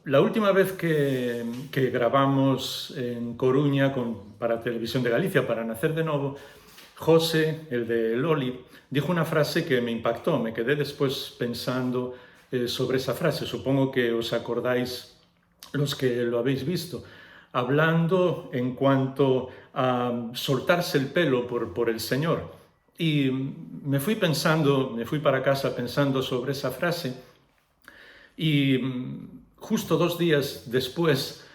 La última vez que grabamos en Coruña para Televisión de Galicia, para Nacer de Novo, José, el de Loli, dijo una frase que me impactó. Me quedé después pensando sobre esa frase. Supongo que os acordáis los que lo habéis visto. Hablando en cuanto a soltarse el pelo por el Señor. Y me fui para casa pensando sobre esa frase. Y justo 2 días después,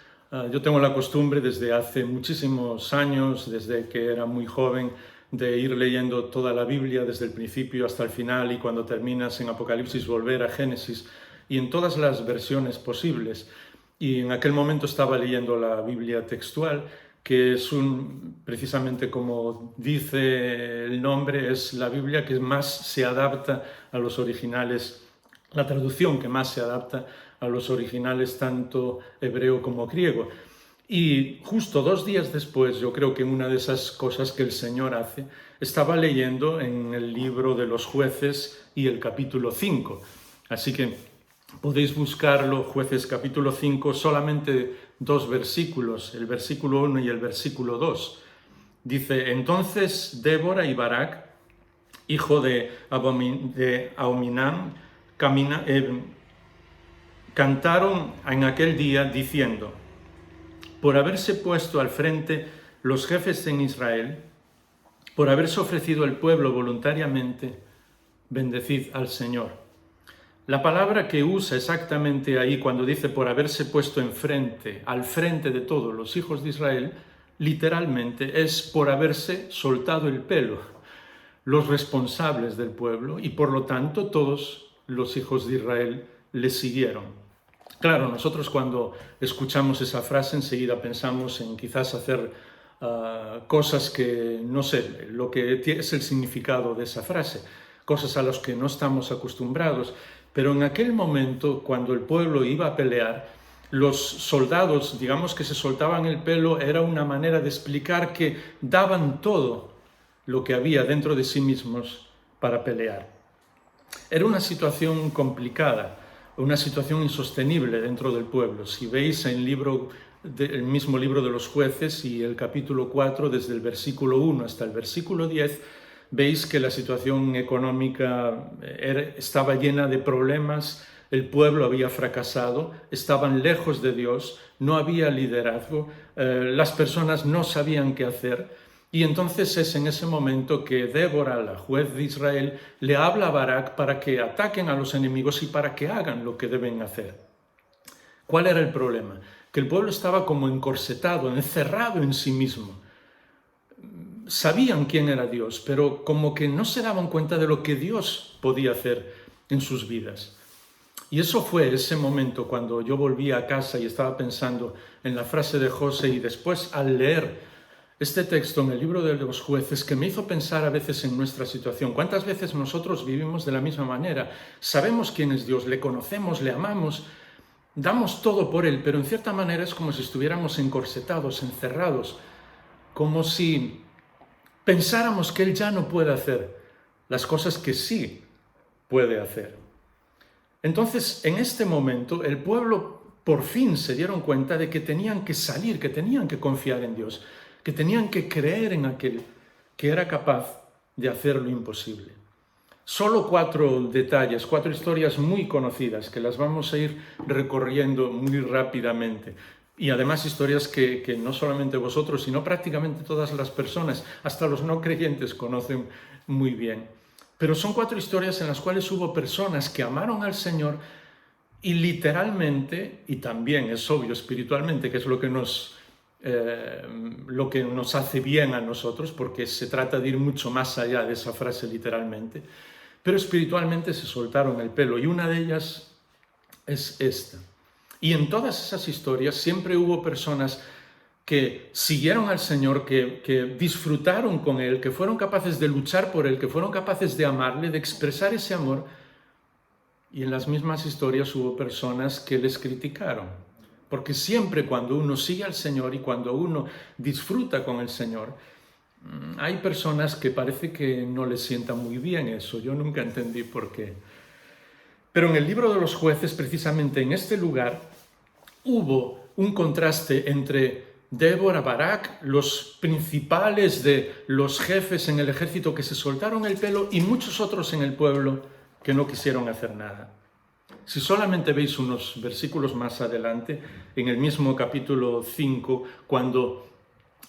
yo tengo la costumbre desde hace muchísimos años, desde que era muy joven, de ir leyendo toda la Biblia desde el principio hasta el final, y cuando terminas en Apocalipsis volver a Génesis, y en todas las versiones posibles. Y en aquel momento estaba leyendo la Biblia textual, que es precisamente como dice el nombre, es la Biblia que más se adapta a los originales, la traducción que más se adapta a los originales tanto hebreo como griego. Y justo 2 días después, yo creo que una de esas cosas que el Señor hace, estaba leyendo en el libro de los Jueces y el capítulo 5. Así que podéis buscarlo, Jueces capítulo 5, solamente 2 versículos, el versículo 1 y el versículo 2. Dice: entonces Débora y Barak, hijo de Ahinoam, cantaron en aquel día diciendo: por haberse puesto al frente los jefes en Israel, por haberse ofrecido el pueblo voluntariamente, bendecid al Señor. La palabra que usa exactamente ahí cuando dice por haberse puesto enfrente, al frente de todos los hijos de Israel, literalmente es por haberse soltado el pelo, los responsables del pueblo, y por lo tanto todos los hijos de Israel le siguieron. Claro, nosotros cuando escuchamos esa frase enseguida pensamos en quizás hacer cosas que, no sé, lo que es el significado de esa frase, cosas a las que no estamos acostumbrados. Pero en aquel momento, cuando el pueblo iba a pelear, los soldados, digamos que se soltaban el pelo, era una manera de explicar que daban todo lo que había dentro de sí mismos para pelear. Era una situación complicada, una situación insostenible dentro del pueblo. Si veis el mismo libro de los Jueces y el capítulo 4, desde el versículo 1 hasta el versículo 10, veis que la situación económica estaba llena de problemas, el pueblo había fracasado, estaban lejos de Dios, no había liderazgo, las personas no sabían qué hacer. Y entonces es en ese momento que Débora, la juez de Israel, le habla a Barak para que ataquen a los enemigos y para que hagan lo que deben hacer. ¿Cuál era el problema? Que el pueblo estaba como encorsetado, encerrado en sí mismo. Sabían quién era Dios, pero como que no se daban cuenta de lo que Dios podía hacer en sus vidas. Y eso fue ese momento cuando yo volví a casa y estaba pensando en la frase de José, y después al leer este texto en el libro de los Jueces, que me hizo pensar a veces en nuestra situación. ¿Cuántas veces nosotros vivimos de la misma manera? Sabemos quién es Dios, le conocemos, le amamos, damos todo por Él, pero en cierta manera es como si estuviéramos encorsetados, encerrados, como si pensáramos que Él ya no puede hacer las cosas que sí puede hacer. Entonces, en este momento, el pueblo por fin se dieron cuenta de que tenían que salir, que tenían que confiar en Dios, que tenían que creer en aquel que era capaz de hacer lo imposible. Solo 4 detalles, 4 historias muy conocidas que las vamos a ir recorriendo muy rápidamente. Y además historias que no solamente vosotros, sino prácticamente todas las personas, hasta los no creyentes, conocen muy bien. Pero son 4 historias en las cuales hubo personas que amaron al Señor y literalmente, y también es obvio espiritualmente, que es lo que nos hace bien a nosotros, porque se trata de ir mucho más allá de esa frase literalmente, pero espiritualmente se soltaron el pelo, y una de ellas es esta. Y en todas esas historias siempre hubo personas que siguieron al Señor, que disfrutaron con Él, que fueron capaces de luchar por Él, que fueron capaces de amarle, de expresar ese amor. Y en las mismas historias hubo personas que les criticaron. Porque siempre cuando uno sigue al Señor y cuando uno disfruta con el Señor, hay personas que parece que no les sienta muy bien eso. Yo nunca entendí por qué. Pero en el libro de los Jueces, precisamente en este lugar, hubo un contraste entre Débora, Barak, los principales de los jefes en el ejército que se soltaron el pelo y muchos otros en el pueblo que no quisieron hacer nada. Si solamente veis unos versículos más adelante, en el mismo capítulo 5, cuando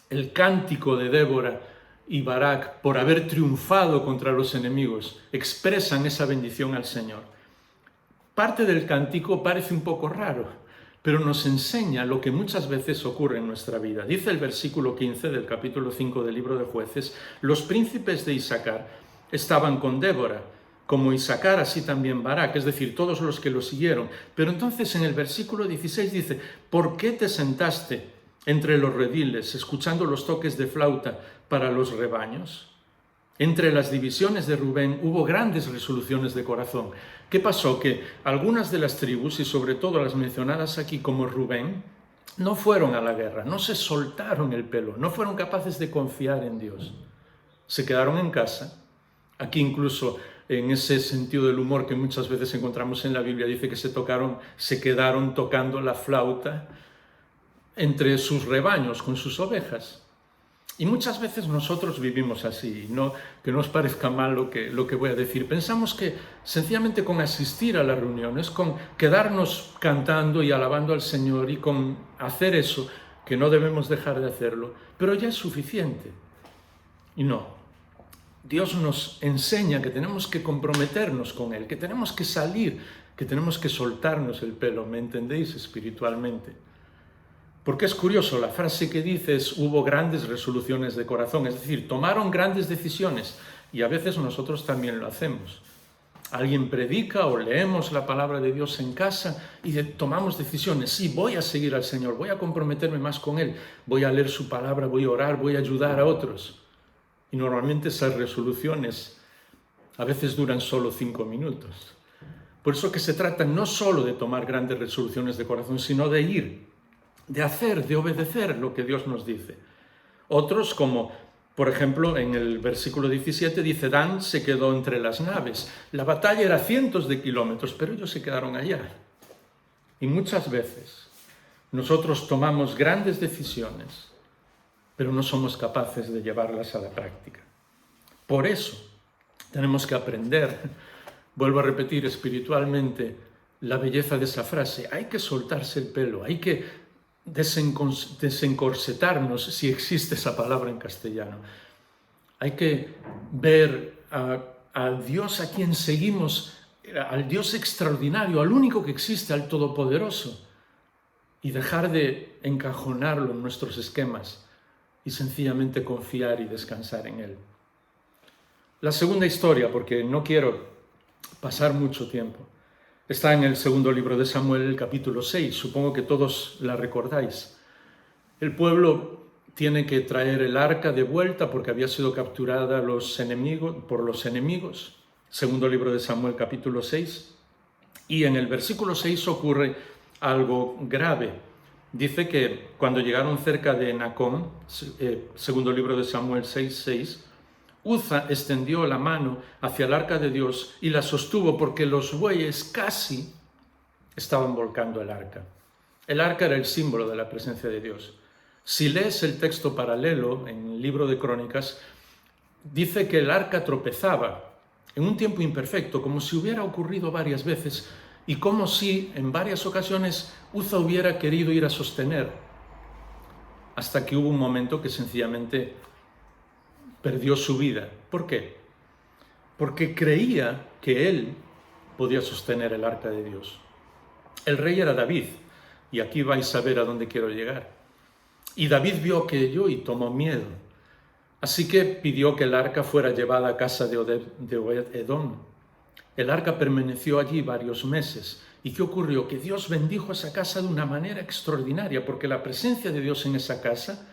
el cántico de Débora y Barak, por haber triunfado contra los enemigos, expresan esa bendición al Señor. Parte del cántico parece un poco raro, pero nos enseña lo que muchas veces ocurre en nuestra vida. Dice el versículo 15 del capítulo 5 del libro de Jueces: los príncipes de Isaacar estaban con Débora, como Isaacar, así también Barak, es decir, todos los que lo siguieron. Pero entonces en el versículo 16 dice: ¿por qué te sentaste entre los rediles, escuchando los toques de flauta para los rebaños? Entre las divisiones de Rubén hubo grandes resoluciones de corazón. ¿Qué pasó? Que algunas de las tribus, y sobre todo las mencionadas aquí como Rubén, no fueron a la guerra, no se soltaron el pelo, no fueron capaces de confiar en Dios. Se quedaron en casa. Aquí incluso en ese sentido del humor que muchas veces encontramos en la Biblia, dice que se quedaron tocando la flauta entre sus rebaños, con sus ovejas. Y muchas veces nosotros vivimos así, no que no os parezca mal lo que voy a decir. Pensamos que sencillamente con asistir a las reuniones, con quedarnos cantando y alabando al Señor y con hacer eso, que no debemos dejar de hacerlo, pero ya es suficiente. Y no. Dios nos enseña que tenemos que comprometernos con Él, que tenemos que salir, que tenemos que soltarnos el pelo, ¿me entendéis? Espiritualmente. Porque es curioso, la frase que dice es: hubo grandes resoluciones de corazón, es decir, tomaron grandes decisiones, y a veces nosotros también lo hacemos. Alguien predica o leemos la palabra de Dios en casa y tomamos decisiones. Sí, voy a seguir al Señor, voy a comprometerme más con Él, voy a leer su palabra, voy a orar, voy a ayudar a otros. Y normalmente esas resoluciones a veces duran solo 5 minutos. Por eso que se trata no solo de tomar grandes resoluciones de corazón, sino de ir, de hacer, de obedecer lo que Dios nos dice. Otros, como por ejemplo en el versículo 17, dice: Dan se quedó entre las naves. La batalla era cientos de kilómetros, pero ellos se quedaron allá. Y muchas veces nosotros tomamos grandes decisiones, pero no somos capaces de llevarlas a la práctica. Por eso tenemos que aprender, vuelvo a repetir espiritualmente, la belleza de esa frase. Hay que soltarse el pelo, hay que desencorsetarnos, si existe esa palabra en castellano. Hay que ver a Dios a quien seguimos, al Dios extraordinario, al único que existe, al Todopoderoso, y dejar de encajonarlo en nuestros esquemas y sencillamente confiar y descansar en Él. La segunda historia, porque no quiero pasar mucho tiempo, está en el segundo libro de Samuel, el capítulo 6. Supongo que todos la recordáis. El pueblo tiene que traer el arca de vuelta porque había sido capturada por los enemigos. Segundo libro de Samuel, capítulo 6. Y en el versículo 6 ocurre algo grave. Dice que cuando llegaron cerca de Nacón, segundo libro de Samuel 6:6, Uza extendió la mano hacia el arca de Dios y la sostuvo porque los bueyes casi estaban volcando el arca. El arca era el símbolo de la presencia de Dios. Si lees el texto paralelo en el libro de Crónicas, dice que el arca tropezaba en un tiempo imperfecto, como si hubiera ocurrido varias veces y como si en varias ocasiones Uza hubiera querido ir a sostener, hasta que hubo un momento que sencillamente perdió su vida. ¿Por qué? Porque creía que él podía sostener el arca de Dios. El rey era David, y aquí vais a ver a dónde quiero llegar. Y David vio aquello y tomó miedo. Así que pidió que el arca fuera llevada a casa de Obed-Edom. El arca permaneció allí varios meses. ¿Y qué ocurrió? Que Dios bendijo esa casa de una manera extraordinaria, porque la presencia de Dios en esa casa,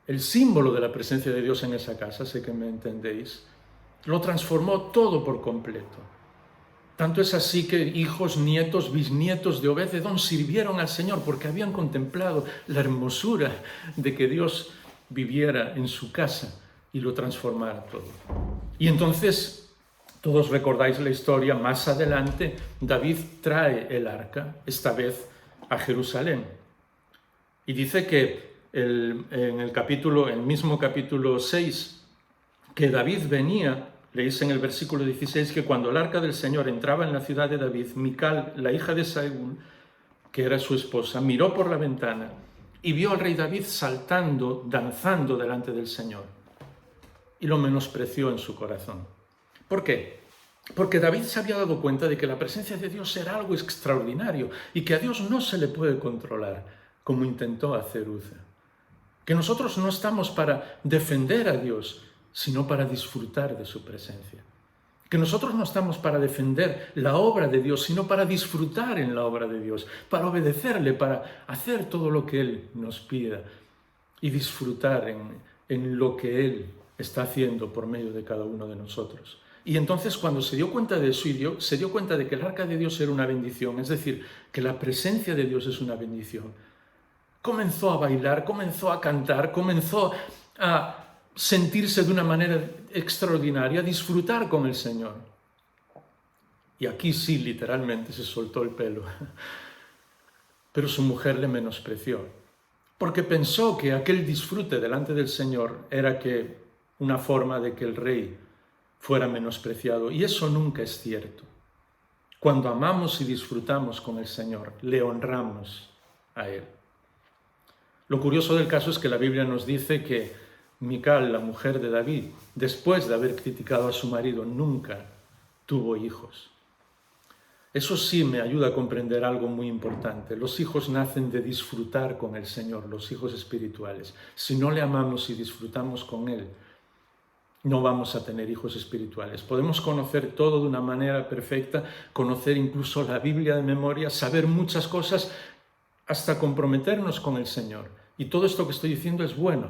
el símbolo de la presencia de Dios en esa casa, sé que me entendéis, lo transformó todo por completo. Tanto es así que hijos, nietos, bisnietos de Obed-Edom sirvieron al Señor porque habían contemplado la hermosura de que Dios viviera en su casa y lo transformara todo. Y entonces, todos recordáis la historia, más adelante David trae el arca, esta vez a Jerusalén. Y dice que en el mismo capítulo 6, que David venía, leéis en el versículo 16, que cuando el arca del Señor entraba en la ciudad de David, Mical, la hija de Saúl, que era su esposa, miró por la ventana y vio al rey David saltando, danzando delante del Señor. Y lo menospreció en su corazón. ¿Por qué? Porque David se había dado cuenta de que la presencia de Dios era algo extraordinario y que a Dios no se le puede controlar, como intentó hacer Uza. Que nosotros no estamos para defender a Dios, sino para disfrutar de su presencia. Que nosotros no estamos para defender la obra de Dios, sino para disfrutar en la obra de Dios, para obedecerle, para hacer todo lo que Él nos pida y disfrutar en lo que Él está haciendo por medio de cada uno de nosotros. Y entonces cuando se dio cuenta de eso, se dio cuenta de que el arca de Dios era una bendición, es decir, que la presencia de Dios es una bendición, comenzó a bailar, comenzó a cantar, comenzó a sentirse de una manera extraordinaria, disfrutar con el Señor. Y aquí sí, literalmente, se soltó el pelo. Pero su mujer le menospreció, porque pensó que aquel disfrute delante del Señor era una forma de que el rey fuera menospreciado. Y eso nunca es cierto. Cuando amamos y disfrutamos con el Señor, le honramos a Él. Lo curioso del caso es que la Biblia nos dice que Mical, la mujer de David, después de haber criticado a su marido, nunca tuvo hijos. Eso sí me ayuda a comprender algo muy importante. Los hijos nacen de disfrutar con el Señor, los hijos espirituales. Si no le amamos y disfrutamos con Él, no vamos a tener hijos espirituales. Podemos conocer todo de una manera perfecta, conocer incluso la Biblia de memoria, saber muchas cosas, hasta comprometernos con el Señor. Y todo esto que estoy diciendo es bueno.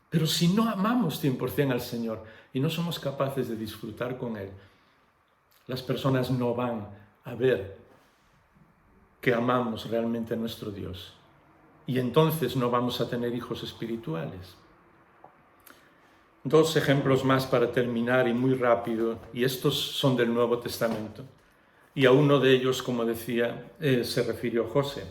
Pero si no amamos 100% al Señor y no somos capaces de disfrutar con Él, las personas no van a ver que amamos realmente a nuestro Dios. Y entonces no vamos a tener hijos espirituales. Dos ejemplos más para terminar y muy rápido, y estos son del Nuevo Testamento. Y a uno de ellos, como decía, se refirió José.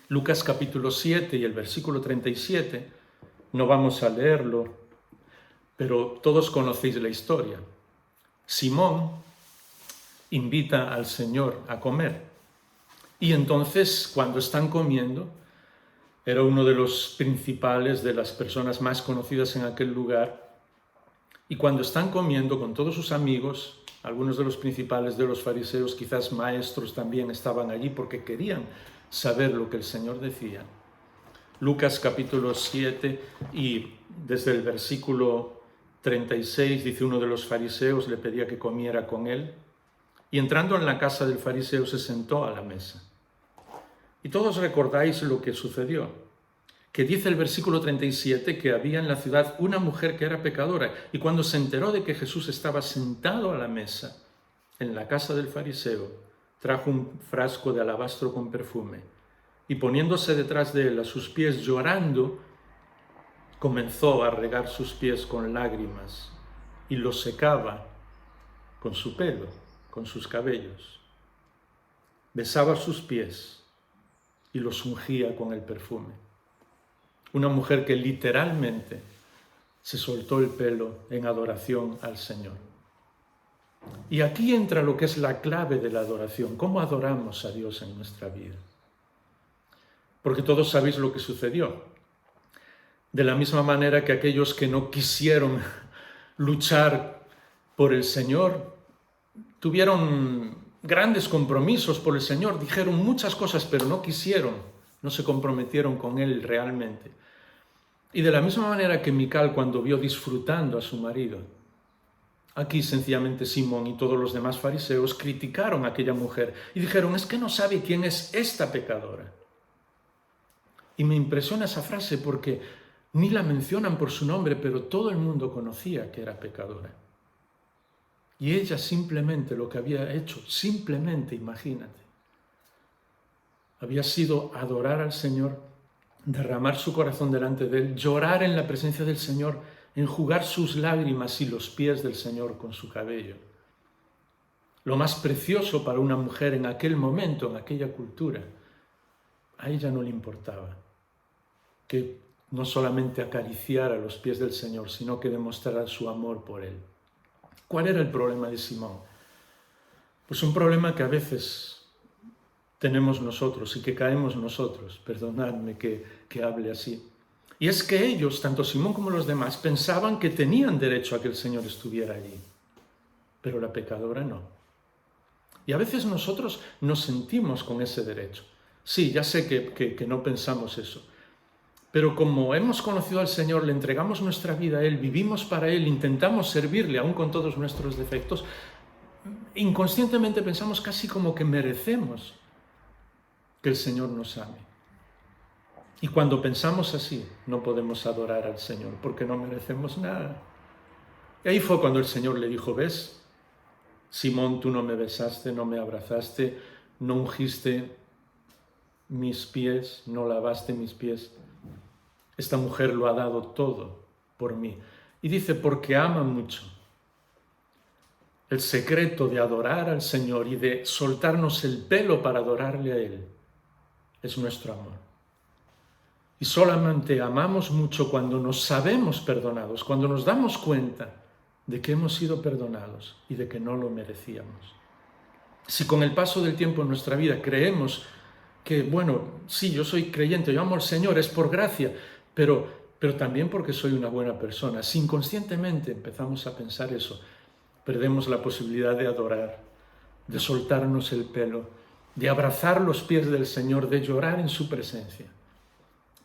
Lucas capítulo 7 y el versículo 37, no vamos a leerlo, pero todos conocéis la historia. Simón invita al Señor a comer. Y entonces, cuando están comiendo, era uno de los principales, de las personas más conocidas en aquel lugar. Y cuando están comiendo con todos sus amigos, algunos de los principales de los fariseos, quizás maestros también estaban allí porque querían saber lo que el Señor decía. Lucas capítulo 7 y desde el versículo 36 dice: uno de los fariseos le pedía que comiera con él y entrando en la casa del fariseo se sentó a la mesa. Y todos recordáis lo que sucedió, que dice el versículo 37 que había en la ciudad una mujer que era pecadora y cuando se enteró de que Jesús estaba sentado a la mesa en la casa del fariseo, trajo un frasco de alabastro con perfume y poniéndose detrás de él a sus pies llorando, comenzó a regar sus pies con lágrimas y los secaba con su pelo, con sus cabellos. Besaba sus pies y los ungía con el perfume. Una mujer que literalmente se soltó el pelo en adoración al Señor. Y aquí entra lo que es la clave de la adoración, cómo adoramos a Dios en nuestra vida. Porque todos sabéis lo que sucedió. De la misma manera que aquellos que no quisieron luchar por el Señor, tuvieron grandes compromisos por el Señor, dijeron muchas cosas, pero no quisieron, no se comprometieron con Él realmente. Y de la misma manera que Mical, cuando vio disfrutando a su marido, aquí sencillamente Simón y todos los demás fariseos criticaron a aquella mujer y dijeron: es que no sabe quién es esta pecadora. Y me impresiona esa frase porque ni la mencionan por su nombre, pero todo el mundo conocía que era pecadora. Y ella simplemente lo que había hecho, simplemente, imagínate, había sido adorar al Señor, derramar su corazón delante de Él, llorar en la presencia del Señor, enjugar sus lágrimas y los pies del Señor con su cabello. Lo más precioso para una mujer en aquel momento, en aquella cultura, A ella no le importaba que no solamente acariciara los pies del Señor, sino que demostrara su amor por Él. ¿Cuál era el problema de Simón? Pues un problema que a veces tenemos nosotros y que caemos nosotros, perdonadme que hable así. Y es que ellos, tanto Simón como los demás, pensaban que tenían derecho a que el Señor estuviera allí, pero la pecadora no. Y a veces nosotros nos sentimos con ese derecho. Sí, ya sé que no pensamos eso, pero como hemos conocido al Señor, le entregamos nuestra vida a Él, vivimos para Él, intentamos servirle aún con todos nuestros defectos, inconscientemente pensamos casi como que merecemos que el Señor nos ame. Y cuando pensamos así, no podemos adorar al Señor porque no merecemos nada. Y ahí fue cuando el Señor le dijo, ¿ves? Simón, tú no me besaste, no me abrazaste, no ungiste mis pies, no lavaste mis pies. Esta mujer lo ha dado todo por mí. Y dice, porque ama mucho. El secreto de adorar al Señor y de soltarnos el pelo para adorarle a Él es nuestro amor. Y solamente amamos mucho cuando nos sabemos perdonados, cuando nos damos cuenta de que hemos sido perdonados y de que no lo merecíamos. Si con el paso del tiempo en nuestra vida creemos que, bueno, sí, yo soy creyente, yo amo al Señor, es por gracia, pero también porque soy una buena persona, si inconscientemente empezamos a pensar eso, perdemos la posibilidad de adorar, de soltarnos el pelo, de abrazar los pies del Señor, de llorar en su presencia.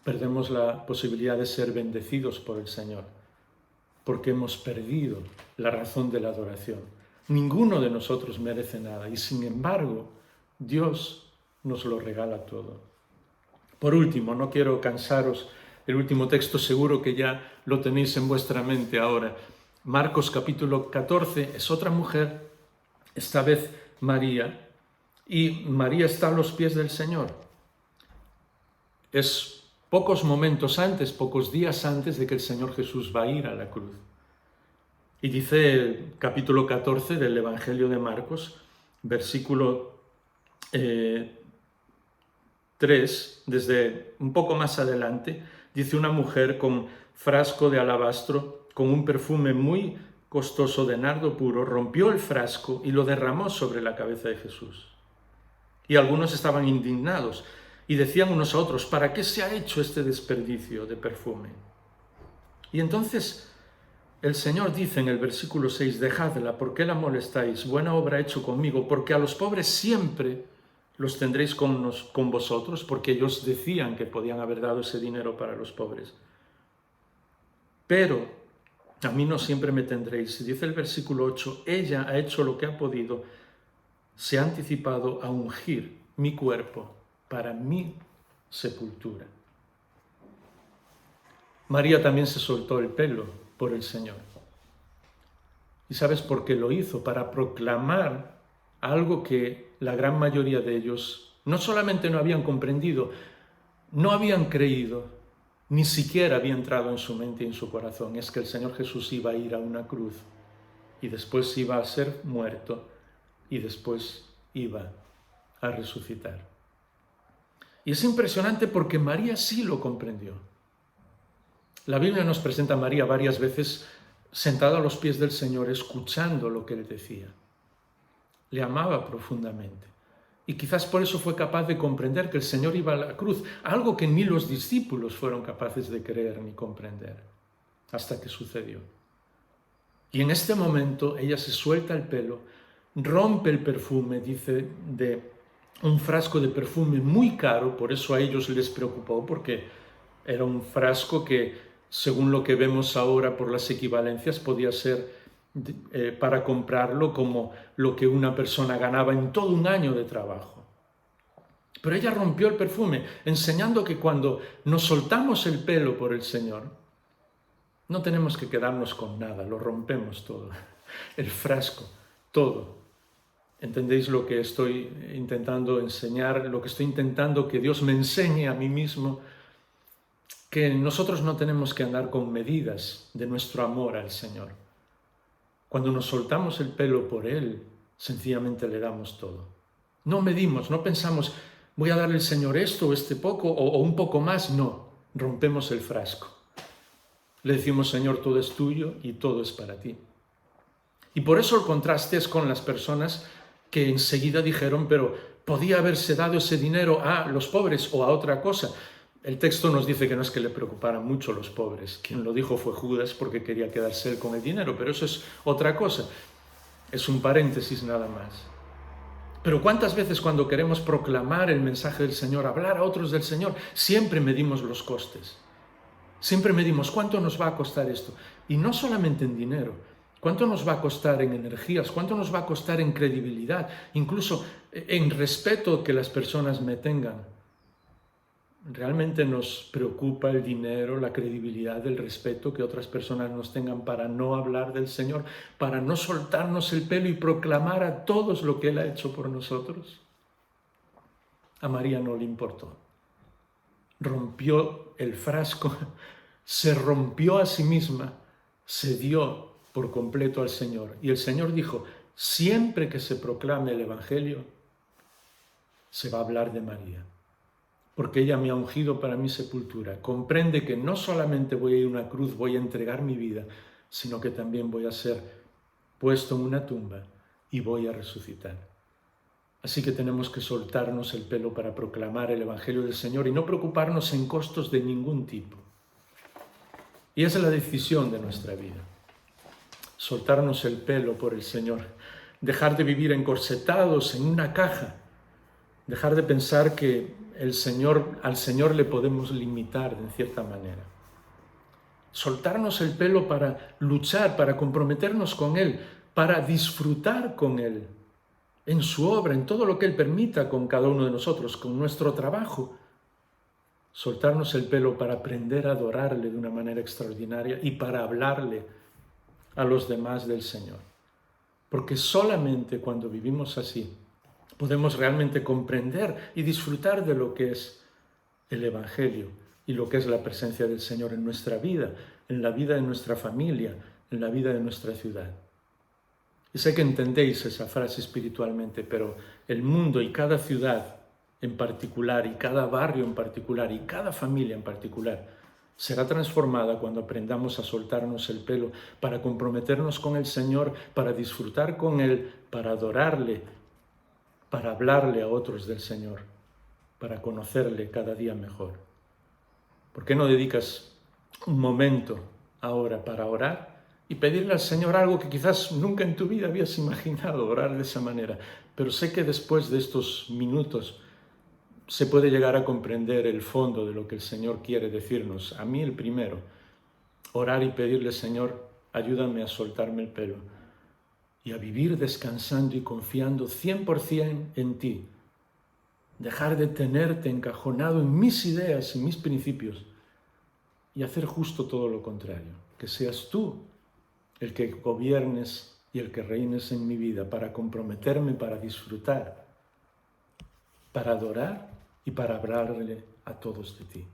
Perdemos la posibilidad de ser bendecidos por el Señor, porque hemos perdido la razón de la adoración. Ninguno de nosotros merece nada y sin embargo Dios nos lo regala todo. Por último, no quiero cansaros, el último texto seguro que ya lo tenéis en vuestra mente ahora. Marcos capítulo 14 es otra mujer, esta vez María, y María está a los pies del Señor. Es pocos momentos antes, pocos días antes de que el Señor Jesús va a ir a la cruz. Y dice el capítulo 14 del Evangelio de Marcos, versículo 3, desde un poco más adelante, dice una mujer con frasco de alabastro, con un perfume muy costoso de nardo puro, rompió el frasco y lo derramó sobre la cabeza de Jesús. Y algunos estaban indignados y decían unos a otros, ¿para qué se ha hecho este desperdicio de perfume? Y entonces el Señor dice en el versículo 6, dejadla, ¿por qué la molestáis? Buena obra ha hecho conmigo, porque a los pobres siempre los tendréis con vosotros, porque ellos decían que podían haber dado ese dinero para los pobres. Pero a mí no siempre me tendréis. Dice el versículo 8, ella ha hecho lo que ha podido, se ha anticipado a ungir mi cuerpo para mi sepultura. María también se soltó el pelo por el Señor. ¿Y sabes por qué lo hizo? Para proclamar algo que la gran mayoría de ellos no solamente no habían comprendido, no habían creído, ni siquiera había entrado en su mente y en su corazón. Es que el Señor Jesús iba a ir a una cruz y después iba a ser muerto y después iba a resucitar. Y es impresionante porque María sí lo comprendió. La Biblia nos presenta a María varias veces sentada a los pies del Señor, escuchando lo que Él decía. Le amaba profundamente. Y quizás por eso fue capaz de comprender que el Señor iba a la cruz, algo que ni los discípulos fueron capaces de creer ni comprender, hasta que sucedió. Y en este momento ella se suelta el pelo, rompe el perfume, dice, de un frasco de perfume muy caro, por eso a ellos les preocupó, porque era un frasco que, según lo que vemos ahora por las equivalencias, podía ser para comprarlo como lo que una persona ganaba en todo un año de trabajo. Pero ella rompió el perfume, enseñando que cuando nos soltamos el pelo por el Señor, no tenemos que quedarnos con nada, lo rompemos todo, el frasco, todo. ¿Entendéis lo que estoy intentando enseñar? Lo que estoy intentando que Dios me enseñe a mí mismo, que nosotros no tenemos que andar con medidas de nuestro amor al Señor. Cuando nos soltamos el pelo por Él, sencillamente le damos todo. No medimos, no pensamos, voy a darle al Señor esto o este poco o un poco más. No, rompemos el frasco. Le decimos, Señor, todo es tuyo y todo es para ti. Y por eso el contraste es con las personas que enseguida dijeron, pero podía haberse dado ese dinero a los pobres o a otra cosa. El texto nos dice que no es que le preocuparan mucho los pobres. Quien lo dijo fue Judas porque quería quedarse él con el dinero, pero eso es otra cosa. Es un paréntesis nada más. Pero ¿cuántas veces cuando queremos proclamar el mensaje del Señor, hablar a otros del Señor, siempre medimos los costes? Siempre medimos cuánto nos va a costar esto. Y no solamente en dinero, cuánto nos va a costar en energías, cuánto nos va a costar en credibilidad, incluso en respeto que las personas me tengan. ¿Realmente nos preocupa el dinero, la credibilidad, el respeto que otras personas nos tengan para no hablar del Señor, para no soltarnos el pelo y proclamar a todos lo que Él ha hecho por nosotros? A María no le importó. Rompió el frasco, se rompió a sí misma, se dio por completo al Señor. Y el Señor dijo, siempre que se proclame el Evangelio, se va a hablar de María, porque ella me ha ungido para mi sepultura. Comprende que no solamente voy a ir a una cruz, voy a entregar mi vida, sino que también voy a ser puesto en una tumba y voy a resucitar. Así que tenemos que soltarnos el pelo para proclamar el Evangelio del Señor y no preocuparnos en costos de ningún tipo. Y esa es la decisión de nuestra vida. Soltarnos el pelo por el Señor. Dejar de vivir encorsetados en una caja. Dejar de pensar que al Señor le podemos limitar en cierta manera. Soltarnos el pelo para luchar, para comprometernos con Él, para disfrutar con Él, en su obra, en todo lo que Él permita con cada uno de nosotros, con nuestro trabajo. Soltarnos el pelo para aprender a adorarle de una manera extraordinaria y para hablarle a los demás del Señor. Porque solamente cuando vivimos así, podemos realmente comprender y disfrutar de lo que es el Evangelio y lo que es la presencia del Señor en nuestra vida, en la vida de nuestra familia, en la vida de nuestra ciudad. Y sé que entendéis esa frase espiritualmente, pero el mundo y cada ciudad en particular, y cada barrio en particular, y cada familia en particular, será transformada cuando aprendamos a soltarnos el pelo para comprometernos con el Señor, para disfrutar con Él, para adorarle, para hablarle a otros del Señor, para conocerle cada día mejor. ¿Por qué no dedicas un momento ahora para orar y pedirle al Señor algo que quizás nunca en tu vida habías imaginado, orar de esa manera? Pero sé que después de estos minutos se puede llegar a comprender el fondo de lo que el Señor quiere decirnos. A mí el primero, orar y pedirle, Señor, ayúdame a soltarme el pelo y a vivir descansando y confiando 100% en ti. Dejar de tenerte encajonado en mis ideas y mis principios y hacer justo todo lo contrario. Que seas tú el que gobiernes y el que reines en mi vida para comprometerme, para disfrutar, para adorar y para hablarle a todos de ti.